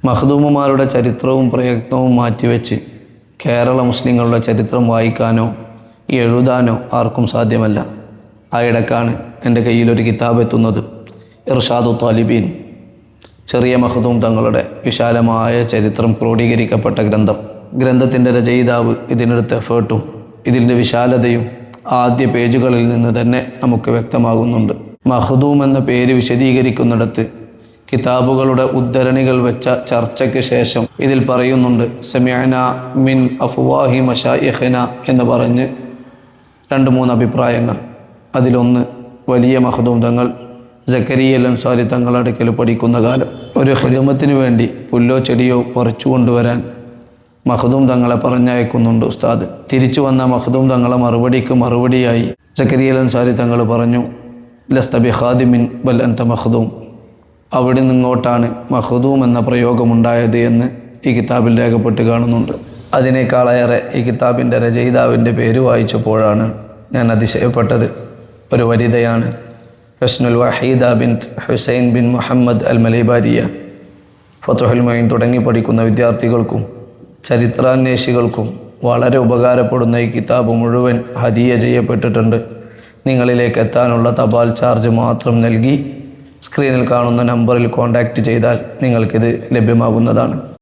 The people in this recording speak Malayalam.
മഖ്ദൂമുമാരുടെ ചരിത്രവും പ്രയത്നവും മാറ്റിവെച്ച് കേരള മുസ്ലിങ്ങളുടെ ചരിത്രം വായിക്കാനോ എഴുതാനോ ആർക്കും സാധ്യമല്ല. ആ ഇടക്കാണ് എൻ്റെ കയ്യിലൊരു കിതാബ് എത്തുന്നത്. ഇർഷാദു താലിബീൻ, ചെറിയ മഖ്ദൂം തങ്ങളുടെ വിശാലമായ ചരിത്രം ക്രോഡീകരിക്കപ്പെട്ട ഗ്രന്ഥം. ഗ്രന്ഥത്തിൻ്റെ രചയിതാവ് ഇതിനെടുത്ത എഫേർട്ടും ഇതിൻ്റെ വിശാലതയും ആദ്യ പേജുകളിൽ നിന്ന് തന്നെ നമുക്ക് വ്യക്തമാകുന്നുണ്ട്. മഖ്ദൂം എന്ന പേര് വിശദീകരിക്കുന്നിടത്ത് കിതാബുകളുടെ ഉദ്ധരണികൾ വെച്ച ചർച്ചയ്ക്ക് ശേഷം ഇതിൽ പറയുന്നുണ്ട്, സമിഅന മിൻ അഫ്വാഹി മശായിഖിന എന്ന് പറഞ്ഞ് 2-3 അഭിപ്രായങ്ങൾ. അതിലൊന്ന്, വലിയ മഖ്ദൂം തങ്ങൾ സക്കരിയ അൻസാരി തങ്ങളടുക്കൽ പഠിക്കുന്ന കാലം ഒരു ഖിദ്മത്തിന് വേണ്ടി പുല്ലോ ചെടിയോ പറിച്ചു കൊണ്ടുവരാൻ മഖ്ദൂം തങ്ങളെ പറഞ്ഞയക്കുന്നുണ്ട് ഉസ്താദ്. തിരിച്ചു വന്ന മഖ്ദൂം തങ്ങളെ മറുപടിയായി സക്കരിയ അൻസാരി തങ്ങൾ പറഞ്ഞു, ലസ്ത ബി ഖാദിമിൻ ബൽ അൻത മഖ്ദൂം, അവിടെ നിങ്ങോട്ടാണ് മഖ്ദൂം എന്ന പ്രയോഗമുണ്ടായത് എന്ന് ഈ കിതാബിൽ രേഖപ്പെട്ട് കാണുന്നുണ്ട്. അതിനേക്കാളേറെ ഈ കിതാബിൻ്റെ രചയിതാവിൻ്റെ പേര് വായിച്ചപ്പോഴാണ് ഞാൻ അതിശയപ്പെട്ടത്. ഒരു വനിതയാണ്, ഹുസ്നുൽ വഹീദ ബിൻത് ഹുസൈൻ ബിൻ മുഹമ്മദ് അൽ മലൈബാരിയ. ഫതുഹുൽ മൊയ്ൻ തുടങ്ങി പഠിക്കുന്ന വിദ്യാർത്ഥികൾക്കും ചരിത്രാന്വേഷികൾക്കും വളരെ ഉപകാരപ്പെടുന്ന ഈ കിതാബ് മുഴുവൻ ഹദിയ ചെയ്യപ്പെട്ടിട്ടുണ്ട്. നിങ്ങളിലേക്ക് എത്താനുള്ള തപാൽ ചാർജ് മാത്രം നൽകി സ്ക്രീനിൽ കാണുന്ന നമ്പറിൽ കോൺടാക്റ്റ് ചെയ്താൽ നിങ്ങൾക്കിത് ലഭ്യമാകുന്നതാണ്.